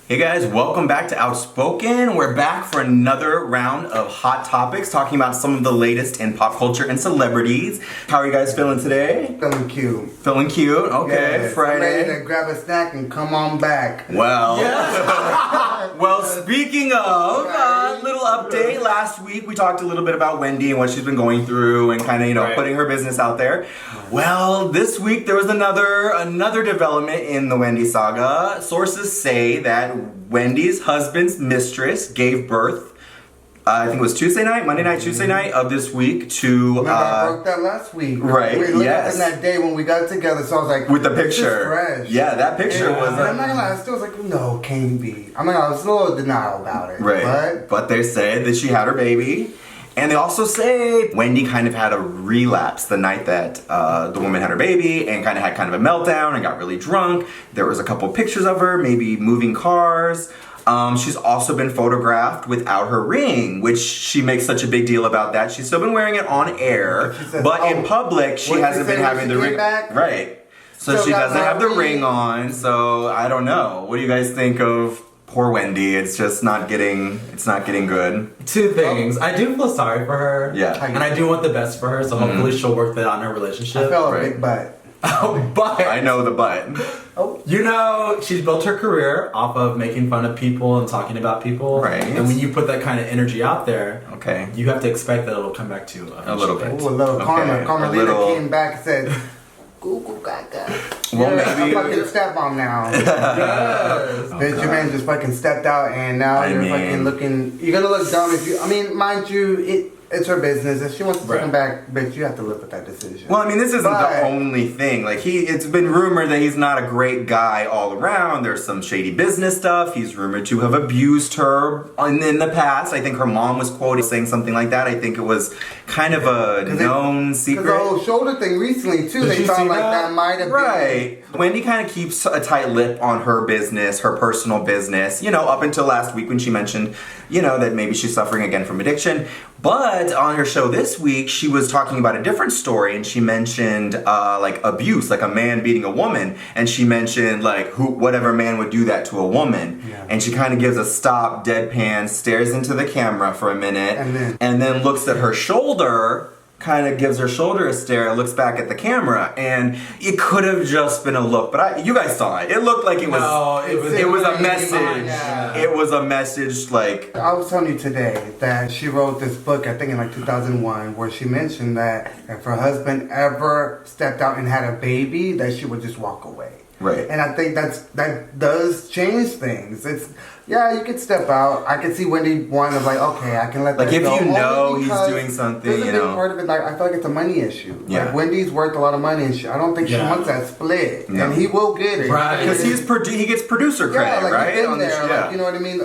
Hey guys, welcome back to Outspoken. We're back for another round of hot topics, talking about some of the latest in pop culture and celebrities. How are you guys feeling today? Feeling cute. Feeling cute? Okay, yes, Friday. I'm ready to grab a snack and come on back. Well, well, speaking of, little update. Last week we talked a little bit about Wendy and what she's been going through and kind of, putting her business out there. Well, this week there was another development in the Wendy saga. Sources say that Wendy's husband's mistress gave birth, I think it was Monday night, Tuesday night of this week to... Remember, I broke that last week. Right, we looked at that day when we got together, so I was like... With the this picture. is fresh. Yeah, that picture was... I'm not gonna lie, I still was like, no, can't be. I mean, I was a little denial about it. Right, but they said that she had her baby. And they also say Wendy kind of had a relapse the night that the woman had her baby and had a meltdown and got really drunk. There was a couple pictures of her, maybe moving cars. She's also been photographed without her ring, which she makes such a big deal about that. She's still been wearing it on air, but in public she hasn't been having the ring. Right. So she doesn't have the ring on, so I don't know. What do you guys think of poor Wendy? It's just not getting good. Two things. I do feel sorry for her. Yeah. And I do want the best for her, so hopefully she'll work that out in her relationship. I felt a big butt. Oh, but I know the butt. Oh. You know, she's built her career off of making fun of people and talking about people. Right. And when you put that kind of energy out there, Okay. you have to expect that it'll come back to you. A little bit. Ooh, a little karma. Carmelita came back and said, Google gaga. Well, I'm maybe. fucking stepmom now. Yes. Bitch, your man just fucking stepped out and now you're fucking looking... You're gonna look dumb if you... I mean, mind you, it's her business. If she wants to take him back, bitch, you have to live with that decision. Well, I mean, this isn't the only thing. It's been rumored that he's not a great guy all around. There's some shady business stuff. He's rumored to have abused her in the past. I think her mom was quoted saying something like that. I think it was kind of a known secret. Because the whole shoulder thing recently, too, they thought that might have been... Right. Wendy kind of keeps a tight lip on her business, her personal business, up until last week when she mentioned, that maybe she's suffering again from addiction. But on her show this week, she was talking about a different story, and she mentioned abuse, like a man beating a woman, and she mentioned whatever man would do that to a woman, and she kind of gives a stop, deadpan, stares into the camera for a minute, and then looks at her shoulder. Kind of gives her shoulder a stare, looks back at the camera, and it could have just been a look, but you guys saw it. It looked like it was. No, it was a message. Yeah. It was a message I was telling you today that she wrote this book, I think in 2001, where she mentioned that if her husband ever stepped out and had a baby, that she would just walk away. Right. And I think that does change things. You could step out. I could see Wendy wanting to okay, I can let that go. If you know he's doing something, there's a big part of it. I feel like it's a money issue. Yeah. Wendy's worth a lot of money, and I don't think she wants that split. No. And he will get it, right? Because he gets producer credit, right? He's been there, you know what I mean?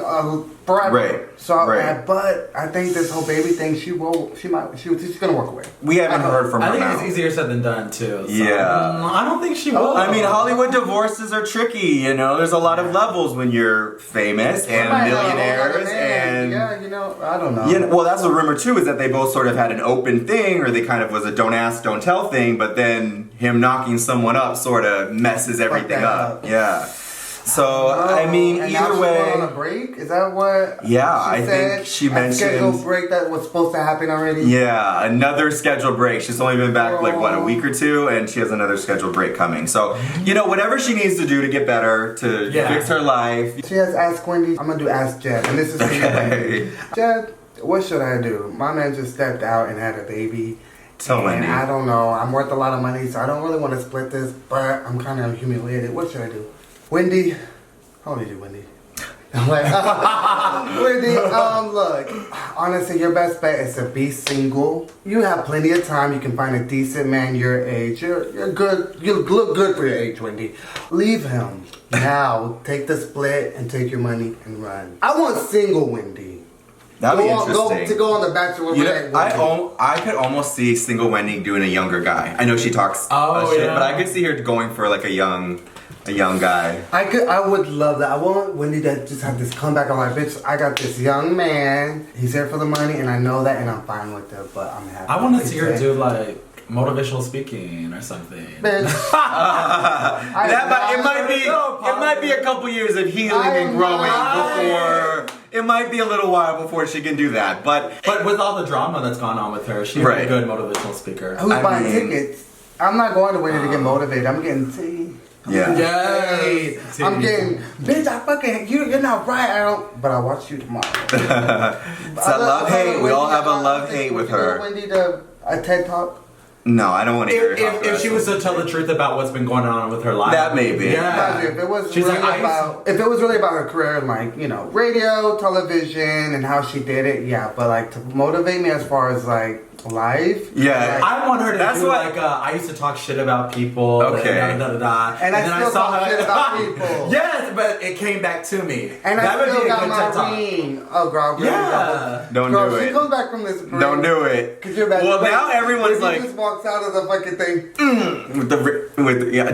Forever. Right. So, but I think this whole baby thing, she's gonna walk away. We haven't heard from her. I think it's easier said than done too. So. Yeah. I don't think she will. I mean, Hollywood divorces are tricky. There's a lot of levels when you're famous and millionaires, and I don't know. Well, that's a rumor too. Is that they both sort of had an open thing, or they kind of was a don't ask, don't tell thing. But then him knocking someone up sort of messes everything up. Yeah. So, I mean, and either now way... she's on a break? Is that what I think she mentioned... A scheduled break that was supposed to happen already? Yeah, another scheduled break. She's only been back, a week or two, and she has another scheduled break coming. So, whatever she needs to do to get better, to fix her life... She has Ask Wendy. I'm going to do Ask Jed, and this is for you, Wendy. Jed, what should I do? My man just stepped out and had a baby. Tell Wendy. I don't know. I'm worth a lot of money, so I don't really want to split this, but I'm kind of humiliated. What should I do? Wendy, how old are you, Wendy? I'm like, Wendy, look, honestly, your best bet is to be single. You have plenty of time. You can find a decent man your age. You're good. You look good for your age, Wendy. Leave him now. Take the split and take your money and run. I want single Wendy. That'd be interesting. Go on the Bachelor. I could almost see single Wendy doing a younger guy. I know she talks shit, but I could see her going for a young guy. I would love that. I want Wendy to just have this comeback. I'm like, bitch, I got this young man. He's here for the money, and I know that, and I'm fine with it. But I'm happy. I want to see her do motivational speaking or something. Bitch. It might be a couple years of healing and growing before. It might be a little while before she can do that, but with all the drama that's gone on with her, she's a good motivational speaker. Who's buying tickets? I'm not going to Wendy to get motivated. I'm getting tea. I'm getting, bitch, I fucking, you're not right. I don't, but I'll watch you tomorrow. It's a love-hate. We all have a love-hate with her. Wendy to a TED Talk? No, I don't want to hear her. If she was to tell the truth about what's been going on with her life. That may be. Yeah. If it was really about her career, like, you know, radio, television, and how she did it, yeah. But, like, to motivate me as far as, like, live. Yeah. I want her to do I used to talk shit about people. Okay. And then I saw her shit about people. Yes, but it came back to me. And I still got my ring. Oh, girl. Yeah. Don't do it. She comes back from this break. Don't do it. Well, now everyone's like. She just walks out of the fucking thing.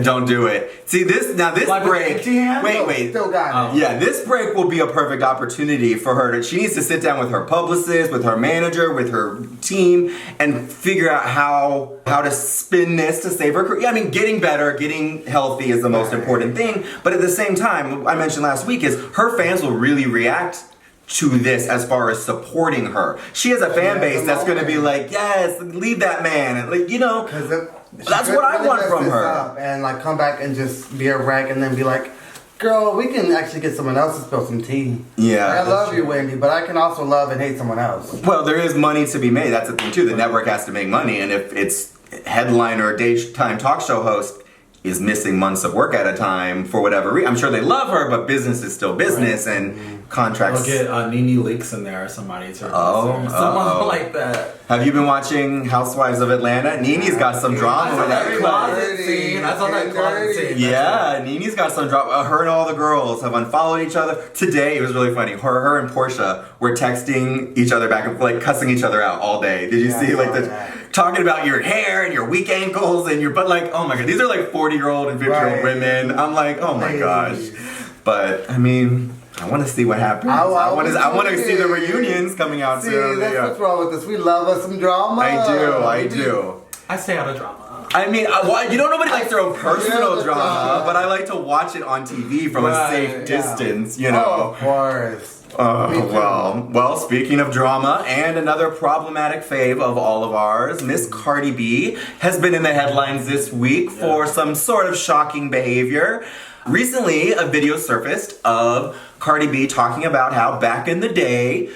Don't do it. See, this like break. Wait. Still got it. Yeah, this break will be a perfect opportunity for her she needs to sit down with her publicist, with her manager, with her team, and figure out how to spin this to save her career. I mean, getting better, getting healthy is the most important thing. But at the same time, I mentioned last week, is her fans will really react to this as far as supporting her. She has a fan base that's going to be like, yes, leave that man. And like, you know, that's what I want from her. And like come back and just be a wreck and then be like, girl, we can actually get someone else to spill some tea. Yeah. I love you, Wendy, but I can also love and hate someone else. Well, there is money to be made. That's the thing, too. The network has to make money. And if it's headline or daytime talk show host is missing months of work at a time for whatever reason, I'm sure they love her, but business is still business, and contracts. I'll get Nene Leakes in there or somebody. Someone like that. Have you been watching Housewives of Atlanta? Nene's got some drama with everybody. I saw that closet scene. Yeah, Nene's got some drama. Her and all the girls have unfollowed each other. Today, it was really funny. Her and Portia were texting each other back and like cussing each other out all day. Did you see talking about your hair and your weak ankles and but like, oh my god, these are like 40-year-old and 50-year-old women. I'm like, oh my gosh. But I mean, I want to see what happens. I want to see the reunions coming out soon. That's what's wrong with this. We love us some drama. I do. I stay out of drama. I mean, you don't nobody likes their own personal drama, but I like to watch it on TV from a safe distance, you know. Oh, of course. Well, speaking of drama, and another problematic fave of all of ours, Miss Cardi B has been in the headlines this week for some sort of shocking behavior. Recently, a video surfaced of Cardi B talking about how back in the day,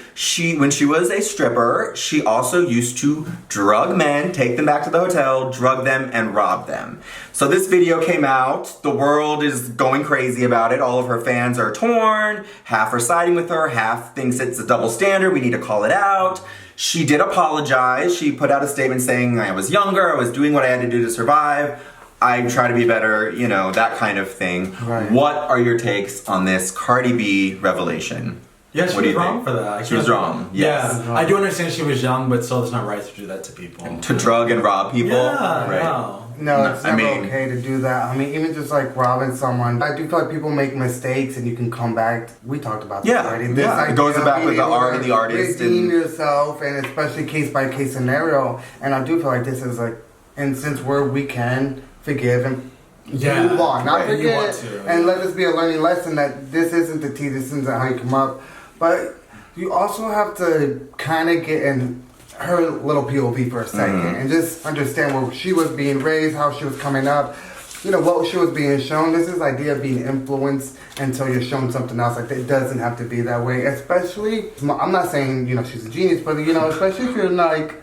when she was a stripper, she also used to drug men, take them back to the hotel, drug them, and rob them. So this video came out. The world is going crazy about it. All of her fans are torn. Half are siding with her. Half thinks it's a double standard. We need to call it out. She did apologize. She put out a statement saying, I was younger. I was doing what I had to do to survive. I try to be better, you know, that kind of thing. Right. What are your takes on this Cardi B revelation? Yeah, she was wrong for that. She was wrong. Yes. Yeah, I do understand she was young, but still it's not right to do that to people. And to drug and rob people? Yeah, right. No, it's never okay to do that. I mean, even just like robbing someone, I do feel like people make mistakes and you can come back. We talked about this already. It goes back with the art and the artist. Redeem yourself, and especially case by case scenario. And I do feel like this is like instance where we can forgive and move on. Not forget and let this be a learning lesson that this isn't the tea, this isn't how you come up. But you also have to kind of get in her little POV for a second and just understand where she was being raised, how she was coming up, you know, what she was being shown. This is the idea of being influenced until you're shown something else. Like, it doesn't have to be that way. Especially, I'm not saying, you know, she's a genius, but, you know, especially if you're like,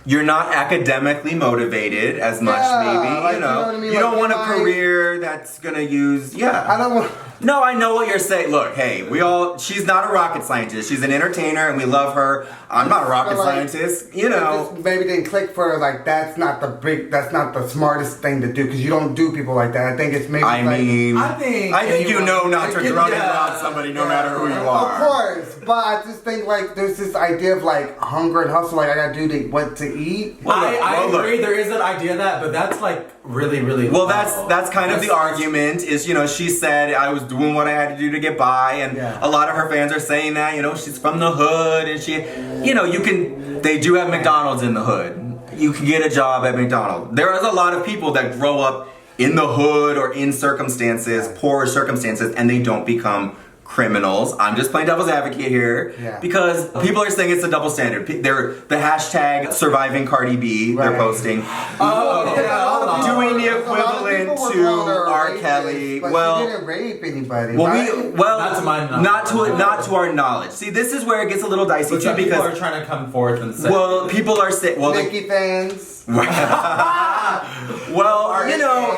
you're not academically motivated as much, maybe. Like, you know what I mean? You don't want a career that's gonna use. I don't want. No, I know what you're saying. Look, hey, she's not a rocket scientist. She's an entertainer, and we love her. I'm not a rocket scientist. You know, maybe didn't click for her. Like, that's not the smartest thing to do because you don't do people like that. I think it's maybe. I think you know not to drug and rob somebody, no matter who you are. Of course, but I just think like there's this idea of like hunger and hustle. Like, I gotta do what to eat. Well, I agree. There is an idea of that, but that's like really, really. Well, that's kind of the argument. Is, you know, she said I was doing what I had to do to get by, and a lot of her fans are saying that, you know, she's from the hood, and she, you know, they do have McDonald's in the hood. you can get a job at McDonald's. There is a lot of people that grow up in the hood or in circumstances, poor circumstances, and they don't become criminals. I'm just playing devil's advocate here because people are saying it's a double standard. They're the hashtag surviving Cardi B. They're posting doing the equivalent to R. Kelly. Well, she didn't rape anybody. Not to my knowledge. Not to our knowledge. See, this is where it gets a little dicey too, because people are trying to come forth and say. Well, people are saying. Well, Nicki fans. Well, you know,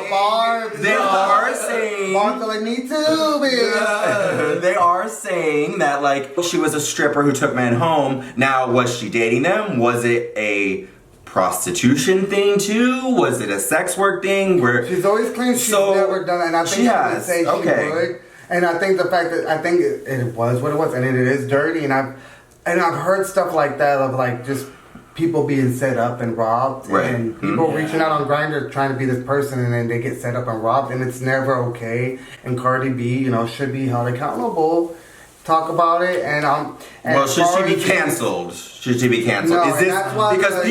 they are saying. Barb's like, me too, bitch. They are saying that, like, she was a stripper who took men home. Now, was she dating them? Was it a prostitution thing too? Was it a sex work thing? Where she's always claimed she's never done that, and I think she has. Say she would. And I think the fact that it was what it was, and it is dirty. And I've heard stuff like that of like just people being set up and robbed, and people reaching out on Grindr trying to be this person, and then they get set up and robbed, and it's never okay. And Cardi B, you know, should be held accountable. Talk about it, and well, should she be canceled? Should she be canceled? No, is this because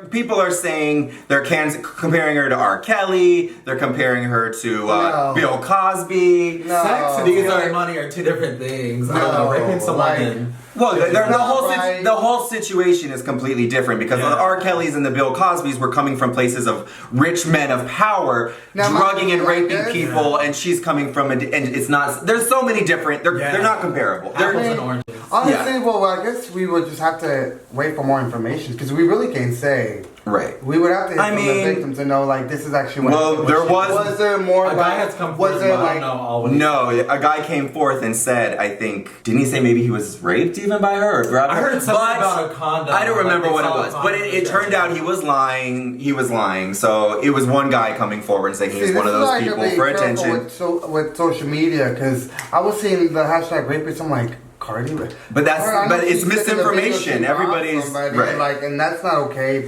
people are saying they're comparing her to R. Kelly? They're comparing her to Bill Cosby. No. Sex and stealing money are two different things. I don't know, raping someone. Well, the whole situation is completely different because the R. Kellys and the Bill Cosbys were coming from places of rich men of power, drugging and raping people, and she's coming from and it's not. There's so many different. They're not comparable. Apples and oranges. Honestly, well, I guess we would just have to wait for more information because we really can't say. Right. We would have to hear from the victims to know, like, this is actually what. Well, there was there more? A guy has come forward. No, a guy came forth and said, I think, didn't he say maybe he was raped even by her or grabbed her? I heard something about a condom. I don't remember what it was, but it turned out he was lying. He was lying. So it was one guy coming forward and saying he was one of those people for attention. With social media, because I was seeing the hashtag rapist, I'm like, Cardi, but it's misinformation. Everybody's right, like, and that's not okay.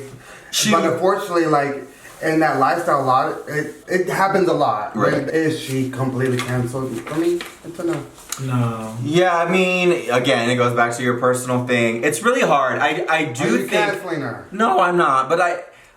But unfortunately, like in that lifestyle, it happens a lot. Right? Is she completely canceled? For me, it's a no. No. Yeah, I mean, again, it goes back to your personal thing. It's really hard. I do Are you think. canceling her? No, I'm not. But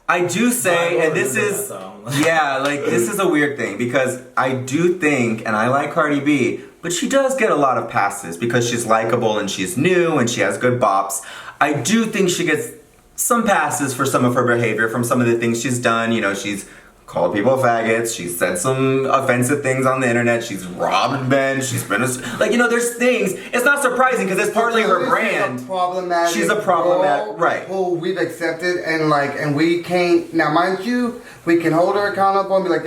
I do say, and this is this is a weird thing because I do think, and I like Cardi B. But she does get a lot of passes because she's likable and she's new and she has good bops. I do think she gets some passes for some of her behavior from some of the things she's done. You know, she's called people faggots. She's said some offensive things on the internet. She's robbed men. She's been there's things. It's not surprising because it's partly her brand. She's a problematic, right? Who we've accepted and we can't. Now, mind you, we can hold her accountable and be like,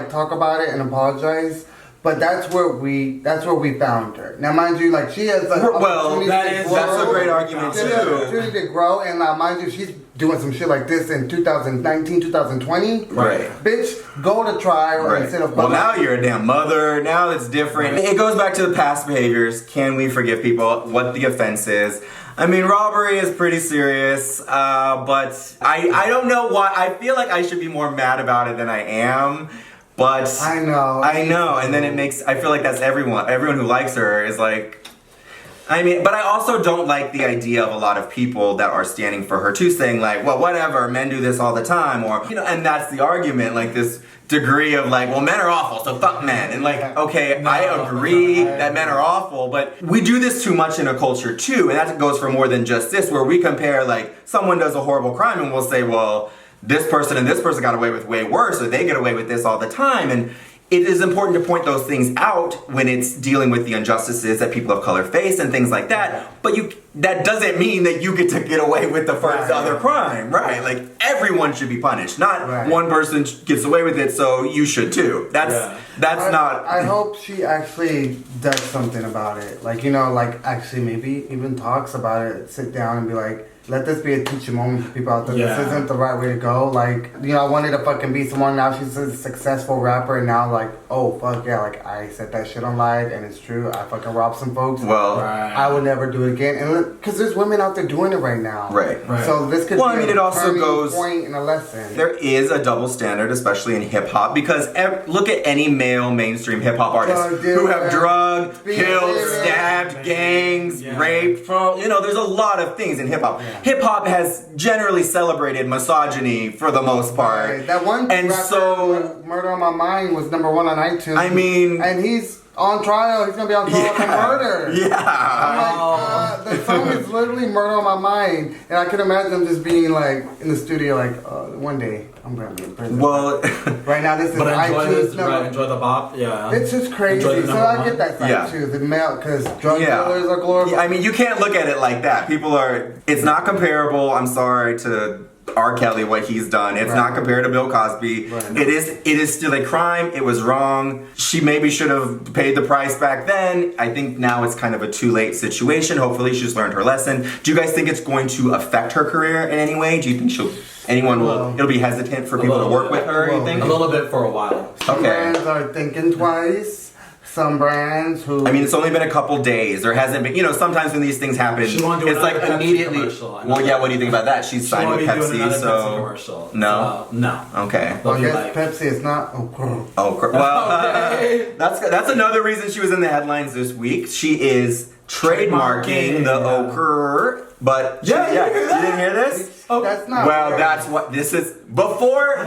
talk about it and apologize. But that's where we found her. Now, mind you, like she has that's a great argument too. She has an opportunity to grow, and mind you, she's doing some shit like this in 2019, 2020. Right, bitch, go to trial instead of. Well, now you're a damn mother. Now it's different. It goes back to the past behaviors. Can we forgive people? What the offense is? I mean, robbery is pretty serious, but I don't know why. I feel like I should be more mad about it than I am. But I know, and then I feel like that's everyone who likes her is like, I mean, but I also don't like the idea of a lot of people that are standing for her too, saying like, well, whatever, men do this all the time, or, and that's the argument, like this degree of like, well, men are awful, so fuck men, and like, okay, I agree that men are awful, but we do this too much in a culture too, and that goes for more than just this, where we compare, like, someone does a horrible crime and we'll say, well, this person and this person got away with way worse, or they get away with this all the time. And it is important to point those things out when it's dealing with the injustices that people of color face and things like that. But that doesn't mean that you get to get away with the other crime, right? Like, everyone should be punished. Not one person gets away with it, so you should too. That's not. I hope she actually does something about it. Like, actually maybe even talks about it, sit down and be like, let this be a teaching moment for people out there. This isn't the right way to go. Like, I wanted to fucking be someone. Now she's a successful rapper, and now, like, oh, fuck yeah, like, I said that shit on live, and it's true. I fucking robbed some folks. Well, I would never do it again. And because there's women out there doing it right now. Right. So this could be it also goes point and a lesson. There is a double standard, especially in hip hop, because look at any male mainstream hip hop artists who have drugged, killed, stabbed, gangs, raped. There's a lot of things in hip hop. hip hop has generally celebrated misogyny for the most part. Right. That one and rapper, so Murder on My Mind was #1 on iTunes. I mean, and he's on trial. He's gonna be on trial for murder. Yeah. I'm like, the song is literally Murder on My Mind, and I can imagine him just being like in the studio, like one day I'm gonna be in prison. Well, right now this is iTunes. Enjoy the bop. Yeah. It's just crazy. So I get that side too. The male, because drug dealers are glorified. I mean, you can't look at it like that. People are. It's not comparable. I'm sorry to R. Kelly, what he's done. It's not compared to Bill Cosby. Right. It is still a crime. It was wrong. She maybe should have paid the price back then. I think now it's kind of a too late situation. Hopefully she's learned her lesson. Do you guys think it's going to affect her career in any way? Do you think it'll be hesitant for people to work with her, you think? A little bit for a while. Some brands are thinking twice. Some brands who... I mean, it's only been a couple days. There hasn't been... sometimes when these things happen, it's like immediately... Well, yeah, what do you think about that? She's signed with Pepsi, so... Commercial. No? No. Okay. Well, I guess Pepsi is not... Well, that's another reason she was in the headlines this week. She is trademarking the ochre, but... Yeah, you didn't hear this? Oh, that's not... Well, that's what... This is... Before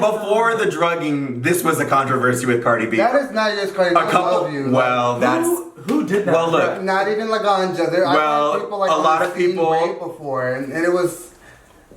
the drugging, this was a controversy with Cardi B. That is not just Cardi B. A couple... Well, that's... Who did that? Well, look... Not even Laganja. Well, I've had people like a lot of people... Rape before, and it was...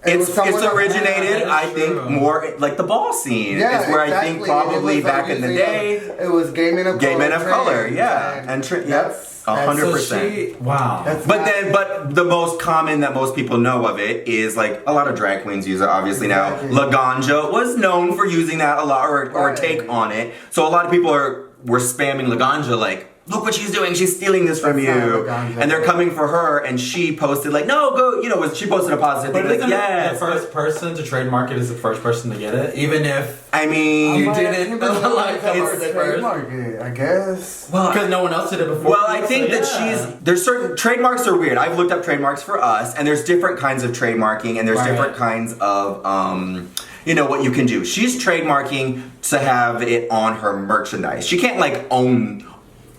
It's originated, I think, more like the ball scene. Yeah, is where I think probably back in the day... It was gay men of color. Gay men of color, yeah. And that's... 100%. Wow. But the most common that most people know of it is like a lot of drag queens use it obviously now. Laganja was known for using that a lot or a take on it. So a lot of people were spamming Laganja like, look what she's doing, she's stealing this from you. And they're coming for her, and she posted like, no, go, she posted a positive thing like, yes. The first person to trademark it is the first person to get it, even if I mean, you didn't trademark it, I guess. Well, because no one else did it before. Well, I think that there's certain trademarks are weird. I've looked up trademarks for us, and there's different kinds of trademarking, and there's different kinds of what you can do. She's trademarking to have it on her merchandise. She can't like own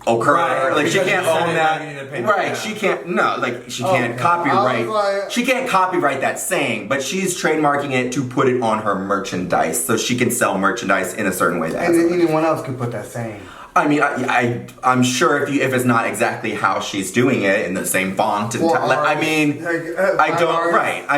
ochre, like she can't own that. Right, she can't. No, like she can't copyright. She can't copyright that saying, but she's trademarking it to put it on her merchandise, so she can sell merchandise in a certain way. And then anyone else could put that saying. I mean, I'm sure if it's not exactly how she's doing it in the same font and I'm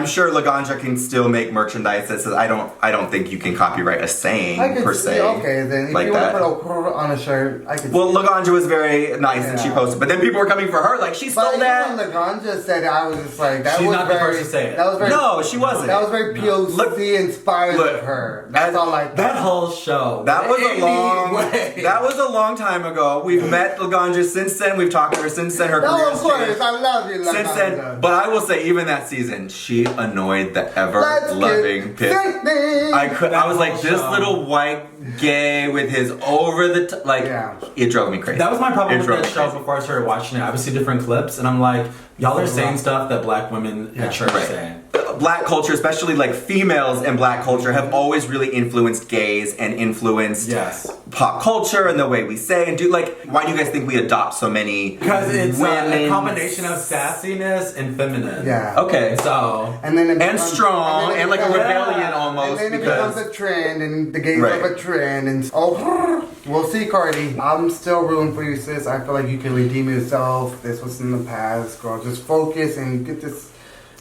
sure Laganja can still make merchandise that says I don't think you can copyright a saying per se. Okay, then if like you that. want to put on a shirt, I could. Well, Laganja was very nice and she posted, but then people were coming for her like she stole that. When Laganja said it, I was just like, that She's was not very. The first to say it. That was very. No, she wasn't. That was very POC inspired of her. That's all I. That whole show. That was a long time ago. We've met Laganja since then. We've talked to her since then. Her career of course, I love you, Laganja. Since then, but I will say, even that season, she annoyed the ever-loving Pit. I was like, this little white gay with his it drove me crazy. That was my problem with that show before I started watching it. I would see different clips, and I'm like, y'all are saying stuff that black women at church say. Black culture, especially like females in black culture, have always really influenced gays and influenced pop culture and the way we say and do. Like, why do you guys think we adopt so many? Because it's a combination of sassiness and feminine. Yeah. Okay. So and strong and like a rebellion almost. And then it becomes a trend, and the gays have a trend, and we'll see, Cardi. I'm still rooting for you, sis. I feel like you can redeem yourself. This was in the past, girl. Just focus and get this.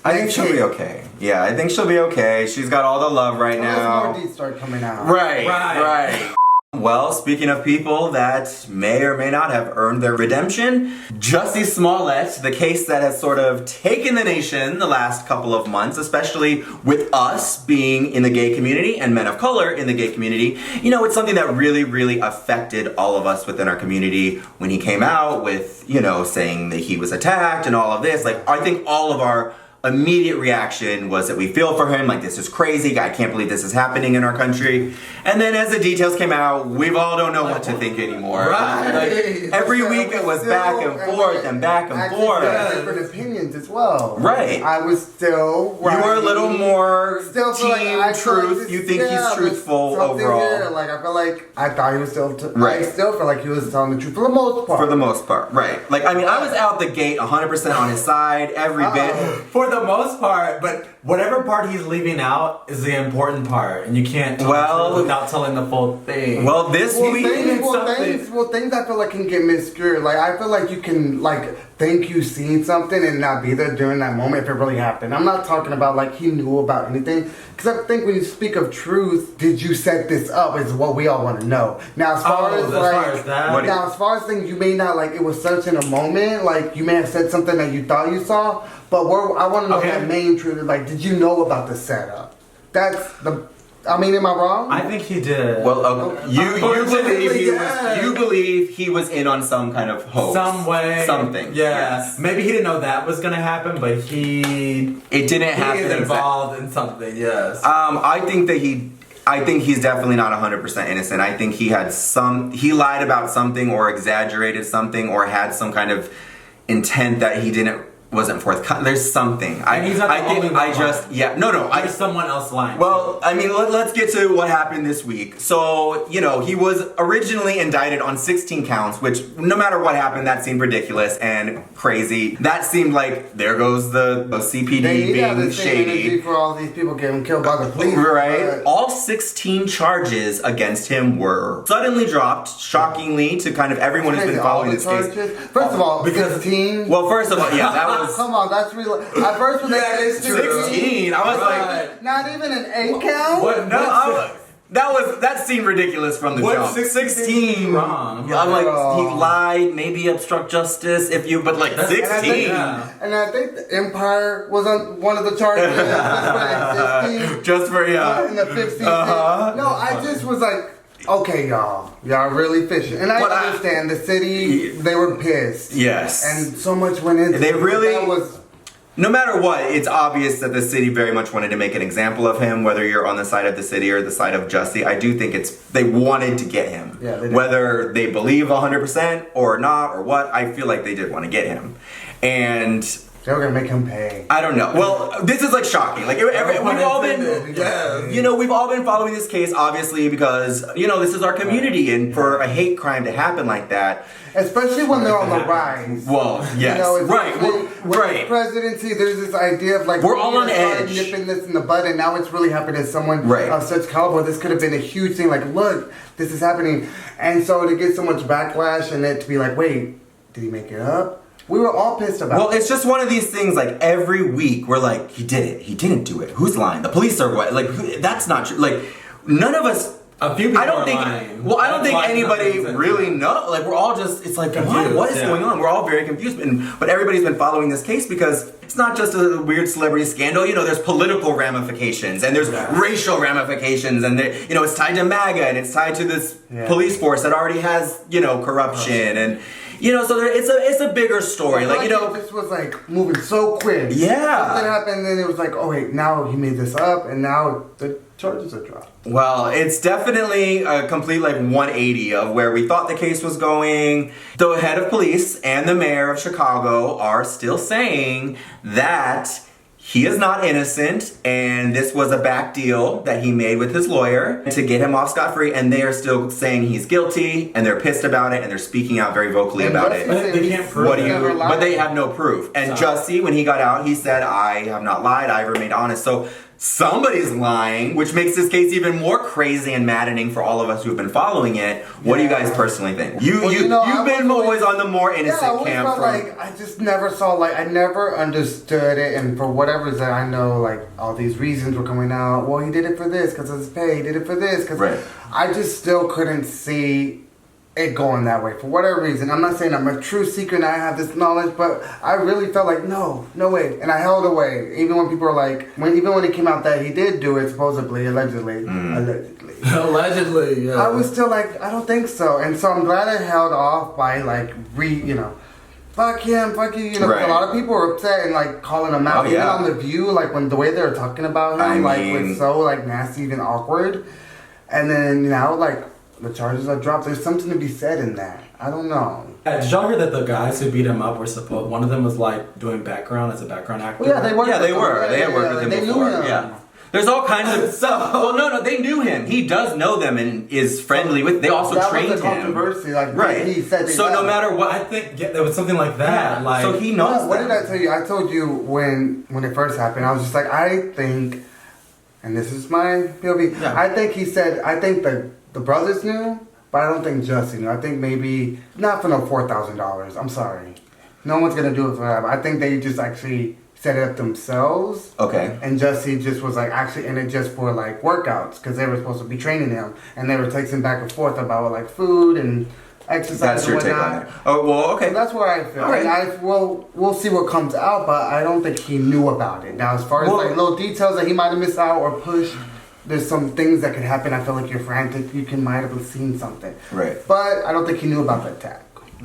I think she'll be okay. Yeah, I think she'll be okay. She's got all the love right now. More deeds start coming out. Right. Well, speaking of people that may or may not have earned their redemption, Jussie Smollet, the case that has sort of taken the nation the last couple of months, especially with us being in the gay community and men of color in the gay community, it's something that really, really affected all of us within our community when he came out with, saying that he was attacked and all of this. Like, I think all of our immediate reaction was that we feel for him, like, this is crazy, I can't believe this is happening in our country. And then as the details came out, we all don't know what to think anymore. Right. Like, every week it was back and forth and back and forth. Different opinions as well. Right. I was still. You were a little more still team truth. You think he's truthful overall. There. Like, I feel like I thought he was still. I still feel like he was telling the truth for the most part. For the most part, right. Like, I mean, I was out the gate 100% on his side, every bit. For for the most part, but whatever part he's leaving out is the important part, and you can't tell the without telling the full thing. Well, this week... Things I feel like can get miscued. Like, I feel like you can, like, think you seen something and not be there during that moment if it really happened. I'm not talking about, like, he knew about anything. Because I think when you speak of truth, did you set this up is what we all want to know. Now, as far as things you may not, like, it was such in a moment, like, you may have said something that you thought you saw, but I want to know that main truth. Like, did you know about the setup? That's the... I mean, am I wrong? I think he did. Well, you believe he was in on some kind of hoax. Some way. Something. Yeah. Yes. Maybe he didn't know that was going to happen, but it didn't happen. He is involved in something, yes. I think he's definitely not 100% innocent. I think he lied about something or exaggerated something or had some kind of intent that he wasn't forthcoming. There's something. There's someone else lying. Well, I mean, let's get to what happened this week. So, he was originally indicted on 16 counts, which no matter what happened, that seemed ridiculous and crazy. That seemed like, there goes the CPD being shady. For all these people getting killed by the police. Right. All 16 charges against him were suddenly dropped, shockingly, to kind of everyone who's been following this case. First of all, because 16. Well, first of all, yeah, that was... Come on, that's real. At first when they said 16, I was like... Not even an 8 count? What? No, that seemed ridiculous from the jump. 16 wrong. I'm like, he lied, maybe obstruct justice, but like 16. And I think the Empire was on one of the charges. Just for, in the 15th. No, I just was like, okay, y'all really fishing. And I understand the city, they were pissed. Yes. And so much went into it. No matter what, it's obvious that the city very much wanted to make an example of him, whether you're on the side of the city or the side of Jussie. I do think they wanted to get him. Yeah, they did. Whether they believe 100% or not or what, I feel like they did want to get him. And... they were gonna make him pay. I don't know. Well, this is like shocking. Like we've all been following this case, obviously, because this is our community, and for a hate crime to happen like that, especially when they're on the rise. Well, yes, right. Presidency, there's this idea of like we're all on edge, nipping this in the bud, and now it's really happening to someone of such caliber. This could have been a huge thing. Like, look, this is happening, and so to get so much backlash, and it to be like, wait, did he make it up? We were all pissed about it. Well, it's just one of these things, like, every week, we're like, he did it. He didn't do it. Who's lying? The police are what? Like, that's not true. Like, none of us... A few people are lying. Well, I don't think anybody really knows. Like, we're all just... It's like, what is going on? We're all very confused. But everybody's been following this case because it's not just a weird celebrity scandal. There's political ramifications and there's racial ramifications and, it's tied to MAGA and it's tied to this police force that already has, corruption and... so it's a bigger story. This was like moving so quick. Yeah. Something happened, and it was like, oh wait, now he made this up, and now the charges are dropped. Well, it's definitely a complete 180 of where we thought the case was going. The head of police and the mayor of Chicago are still saying that he is not innocent, and this was a back deal that he made with his lawyer to get him off scot-free, and they are still saying he's guilty, and they're pissed about it, and they're speaking out very vocally about it. But they can't prove it. But they have no proof. And Jussie, when he got out, he said, I have not lied, I've remained honest. So somebody's lying, which makes this case even more crazy and maddening for all of us who've been following it. What do you guys personally think? You've been always on the more innocent camp. I just never saw, I never understood it, and for whatever reason, I know, all these reasons were coming out. Well, he did it for this, because of his pay. He did it for this, because... Right. I just still couldn't see it going that way for whatever reason. I'm not saying I'm a true seeker and I have this knowledge, but I really felt like no way, and I held away. Even when people were like, even when it came out that he did do it, supposedly, allegedly, yeah. I was still like, I don't think so, and so I'm glad I held off by fuck him, fuck you. Right. A lot of people were upset and calling him out. Even on The View, when the way they were talking about him, was so nasty and awkward. And then now the charges are dropped. There's something to be said in that. I don't know. Did y'all hear that the guys who beat him up were one of them was doing background as a background actor? Well, yeah, they were. They had worked with him before. Yeah. There's all kinds of well, no, they knew him. He does know them and is friendly with. They also trained was a him. Controversy, like Right. He said So no matter what, I think there was something like that. yeah. Like, So he knows. What them. did I tell you? I told you when it first happened. I was just like, I think, and this is my POV. Yeah. I think he said. I think the brothers knew, but I don't think Jussie knew. I think maybe not for no $4,000. I'm sorry, no one's gonna do it for that. I think they just actually set it up themselves. Okay. And Jussie just was like actually in it just for like workouts because they were supposed to be training him and they were texting back and forth about like food and exercise That's and your take whatnot. on it. Oh well, okay. So that's where I feel. All right. And we'll see what comes out, but I don't think he knew about it. Now, as far as like little details that he might have missed out or pushed, there's some things that could happen. I feel like you're frantic. You might have seen something. Right. But I don't think he knew about the attack.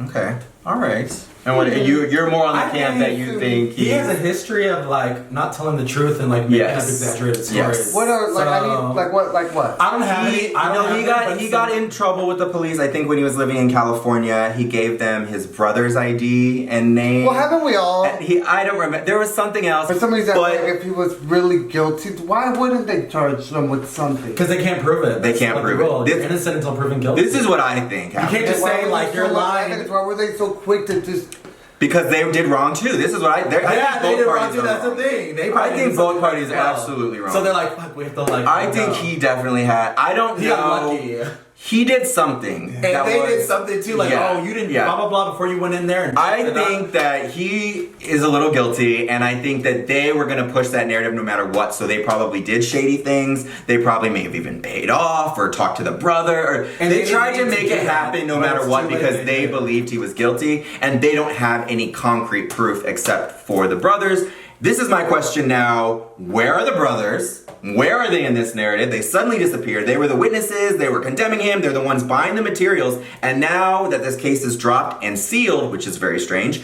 Okay. All right. And what you're more on the camp that you think he has a history of like not telling the truth and like making up exaggerated stories. Yes. What are like? I need like what? Like what? I don't have any. I don't have any, he got in trouble with the police. I think when he was living in California, he gave them his brother's ID and name. Well, haven't we all? And I don't remember. There was something else. For some reason, but like, if he was really guilty, why wouldn't they charge him with something? Because they can't prove it. They can't prove it. You're innocent until proven guilty. this is what I think happened. You can't just Why say were like they you're so much lying. evidence? Why were they so quick to just? Because they did wrong too. This is what I think They did both wrong parties too. are That's the wrong. thing. I think both parties are absolutely wrong. So they're like, fuck, we have to like. I think he definitely had. I don't He know. got lucky. He did something. And that they was- did something too, like, Yeah. oh, you didn't Yeah. blah blah blah before you went in there. And I think that he is a little guilty, and I think that they were going to push that narrative no matter what. So they probably did shady things. They probably may have even paid off or talked to the brother, or And they they tried to didn't make need to it do that. happen no When matter it's what too late, because they they did. believed he was guilty, and they don't have any concrete proof except for the brothers. This is my question now. Where are the brothers? Where are they in this narrative? They suddenly disappeared. They were the witnesses. They were condemning him. They're the ones buying the materials. And now that this case is dropped and sealed, which is very strange,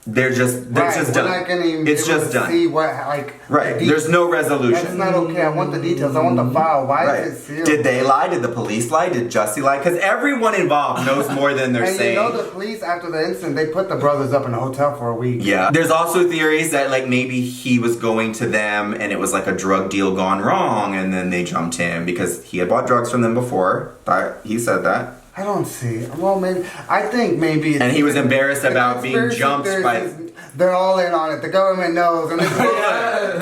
they're just We're done. not gonna even It's be able just to done. see what like. Right. the There's no resolution. That's not okay. I want the details. I want the file. Why Right. is it sealed? Did they lie? Did the police lie? Did Jussie lie? Because everyone involved knows more than they're And saying. you know the police after the incident, they put the brothers up in a hotel for a week. Yeah. There's also theories that like maybe he was going to them and it was like a drug deal gone wrong and then they jumped him because he had bought drugs from them before. He said that. I don't see. Well, maybe I think maybe. It's, And he was embarrassed the about being conspiracy jumped theories by... is- They're all in on it. The government knows, and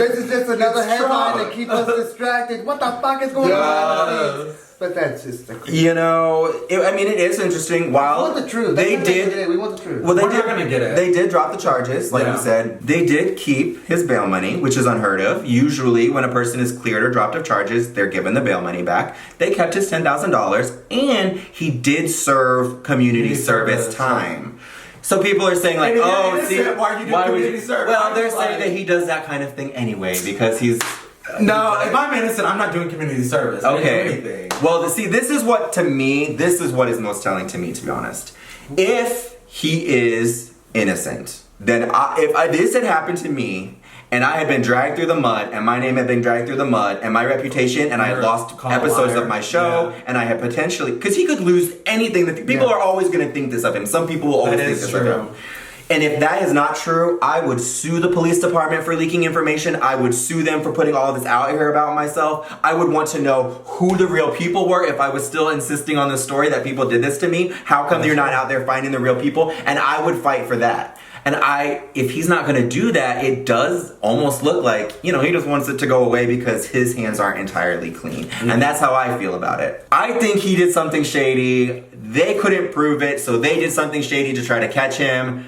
this is just another It's headline Trump. to keep us distracted. What the fuck is going on? But that's just the. You know, it is interesting. We While want the truth. they That's what did... We want the truth. Well, they We're did, not gonna get it. They did drop the charges, like Yeah. we said. They did keep his bail money, which is unheard of. Usually, when a person is cleared or dropped of charges, they're given the bail money back. They kept his $10,000, and he did serve community service service, time. So people are saying like, And if you're oh, innocent, see, why you do would community service? Well, they're Like- saying that he does that kind of thing anyway because he's. No, if I'm innocent, I'm not doing community service. I didn't do Okay. anything. Well, see, this is what is most telling to me, to be honest. If he is innocent, then if this had happened to me, and I had been dragged through the mud, and my name had been dragged through the mud, and my reputation, and I had You're lost called a episodes liar. of my show, Yeah. and I had potentially, because he could lose anything. That people Yeah. are always going to think this of him. Some people will always That think is this of true. him. And if that is not true, I would sue the police department for leaking information. I would sue them for putting all this out here about myself. I would want to know who the real people were if I was still insisting on the story that people did this to me. How come you're not out there finding the real people? And I would fight for that. And if he's not going to do that, it does almost look like, he just wants it to go away because his hands aren't entirely clean. And that's how I feel about it. I think he did something shady. They couldn't prove it, so they did something shady to try to catch him.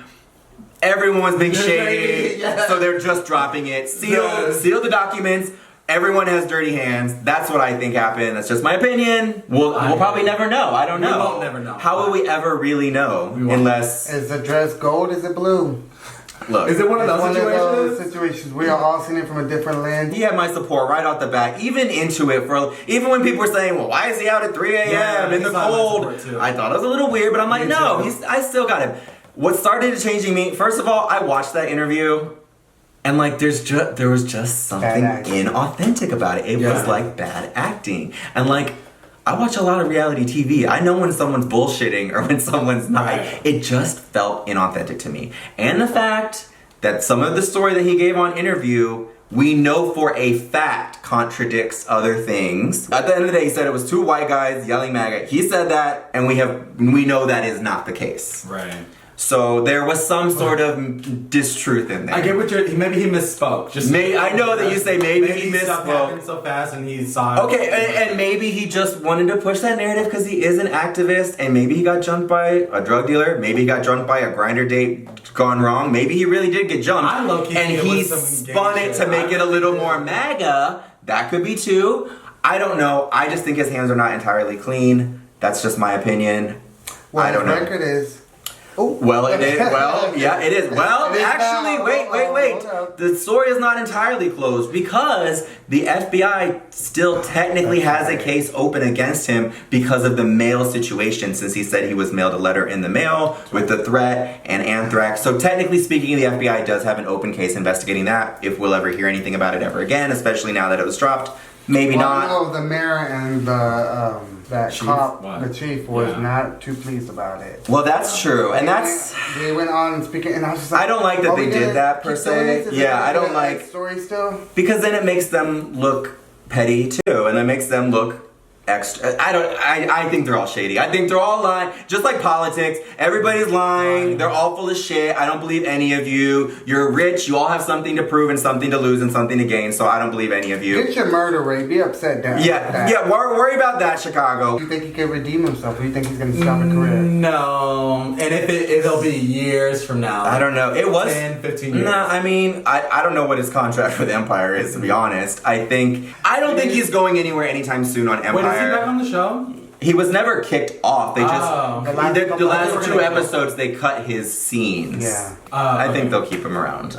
Everyone's being shady, Yeah. so they're just dropping it. Yes. Seal the documents. Everyone has dirty hands. That's what I think happened. That's just my opinion. We'll probably never know. I don't know. We won't never know. How will we ever really know? We won't. Unless, Is the dress gold? Is it blue? look. Is it one of It's those one situations? of those situations. We are all seeing it from a different lens. He had my support right off the bat, even into it. Even when people were saying, "Well, why is he out at 3 a.m. Yeah, in the he's not my cold?" support, too. I thought it was a little weird, but I'm like, Me no, too. I still got him. What started changing me? First of all, I watched that interview, and like, there was just something Bad acting. inauthentic about it. It was Yeah. like bad acting, and like. I watch a lot of reality TV. I know when someone's bullshitting or when someone's not. Right. It just felt inauthentic to me. And the fact that some of the story that he gave on interview we know for a fact contradicts other things. At the end of the day, he said it was two white guys yelling MAGA. He said that, and we know that is not the case. Right. So there was some sort of distruth in there. I get what maybe he misspoke. I know that you say maybe he stuff misspoke. happened so fast and he saw it. Okay, and maybe he just wanted to push that narrative because he is an activist, and maybe he got jumped by a drug dealer. Maybe he got jumped by a grinder date gone wrong. Maybe he really did get jumped. And he spun it to make it a little more MAGA. That could be too. I don't know. I just think his hands are not entirely clean. That's just my opinion. Well, I don't know. The record is. Well, it is. Well, yeah, it is. Well, actually, wait. The story is not entirely closed because the FBI still technically has a case open against him because of the mail situation, since he said he was mailed a letter in the mail with the threat and anthrax. So technically speaking, the FBI does have an open case investigating that. If we'll ever hear anything about it ever again, especially now that it was dropped, maybe not. No, the mayor and the chief was not too pleased about it. Well, that's true, and they went on speaking, and I was just like, I don't like that they did that per se. Yeah, I don't like story still because then it makes them look petty too, and it makes them look extra. I think they're all shady. I think they're all lying, just like politics. Everybody's lying. They're all full of shit. I don't believe any of you. You're rich. You all have something to prove and something to lose and something to gain. So I don't believe any of you. Get your murder rate. Be upset down. Yeah. Worry about that, Chicago. Do you think he can redeem himself? Or do you think he's going to stop a career? No. And if it'll be years from now. I don't know. It was 10, 15 years. No, I mean, I don't know what his contract with Empire is, to be honest. I don't think he's going anywhere anytime soon on Empire. Wait, is he back on the show? He was never kicked off. They just the last two episodes they cut his scenes. Yeah. I think they'll keep him around.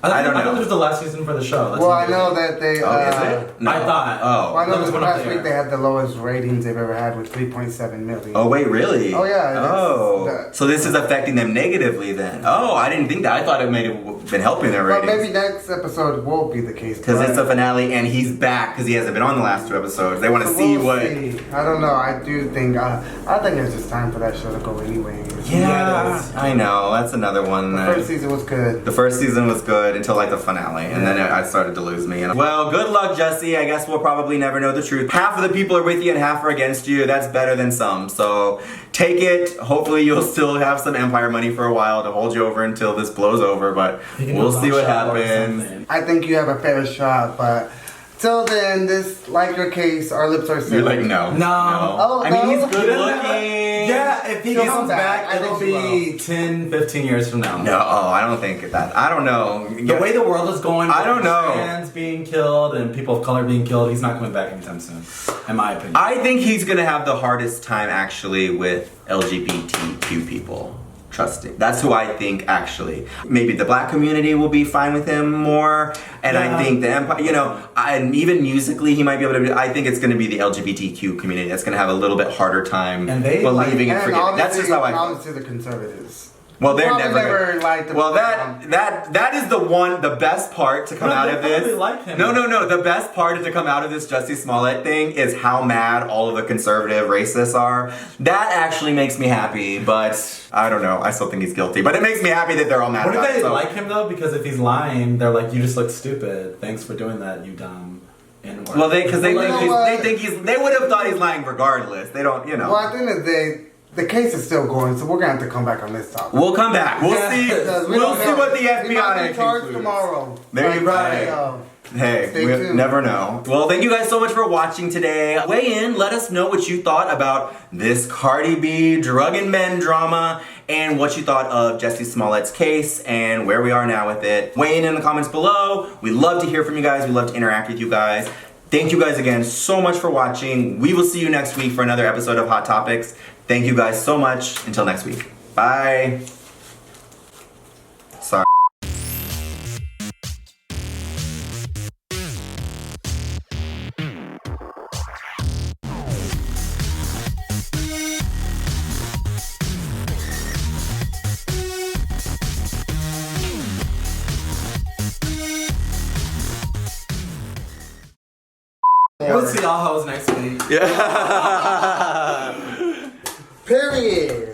I don't know. I thought it was the last season for the show. Well, I know that they. Is it? No. I thought. Oh. Well, I know that last week they had the lowest ratings they've ever had with 3.7 million. Oh wait, really? Oh yeah. So this is affecting them negatively then? Oh, I didn't think that. I thought it may have been helping their ratings. But maybe next episode will be the case. Because it's the finale and he's back because he hasn't been on the last two episodes. They want to see what. I don't know. I do think. I think it's just time for that show to go anyway. Yeah, I know. That's another one. The first season was good. The first season was good until like the finale, and then it started to lose me. Well, good luck, Jussie. I guess we'll probably never know the truth. Half of the people are with you and half are against you. That's better than some. So take it. Hopefully you'll still have some Empire money for a while to hold you over until this blows over, but we'll see what happens. I think you have a fair shot, but till then, like your case, our lips are sealed. You're like, no. Oh, I mean, he's good looking. Yeah, if he comes back, it'll be 10, 15 years from now. No, I don't think that. I don't know. The way the world is going, I don't know. Trans being killed and people of color being killed, he's not coming back anytime soon, in my opinion. I think he's going to have the hardest time actually with LGBTQ people. Trusting. That's who I think actually. Maybe the black community will be fine with him more. And I think the Empire, and even musically he might be able to, I think it's going to be the LGBTQ community that's going to have a little bit harder time believing and forgetting. That's just how I feel. Honestly, the conservatives. Well, they're never liked the that is the best part to come out of this. Like him. No. The best part to come out of this Jussie Smollett thing is how mad all of the conservative racists are. That actually makes me happy, but I don't know. I still think he's guilty, but it makes me happy that they're all mad about it. What if they like him though? Because if he's lying, they're like, "You just look stupid. Thanks for doing that, you dumb." Well, they would have thought he's lying regardless. They don't, Well, at the end of the day, the case is still going, so we're gonna have to come back on this topic. We'll come back. We'll see. We'll see what the FBI we might be charged concludes tomorrow. There you go. Hey, we never know. Well, thank you guys so much for watching today. Weigh in, let us know what you thought about this Cardi B drug and men drama and what you thought of Jussie Smollett's case and where we are now with it. Weigh in the comments below. We love to hear from you guys. We love to interact with you guys. Thank you guys again so much for watching. We will see you next week for another episode of Hot Topics. Thank you guys so much. Until next week. Bye. Sorry. We'll see y'all hoes next week. Yeah. Period.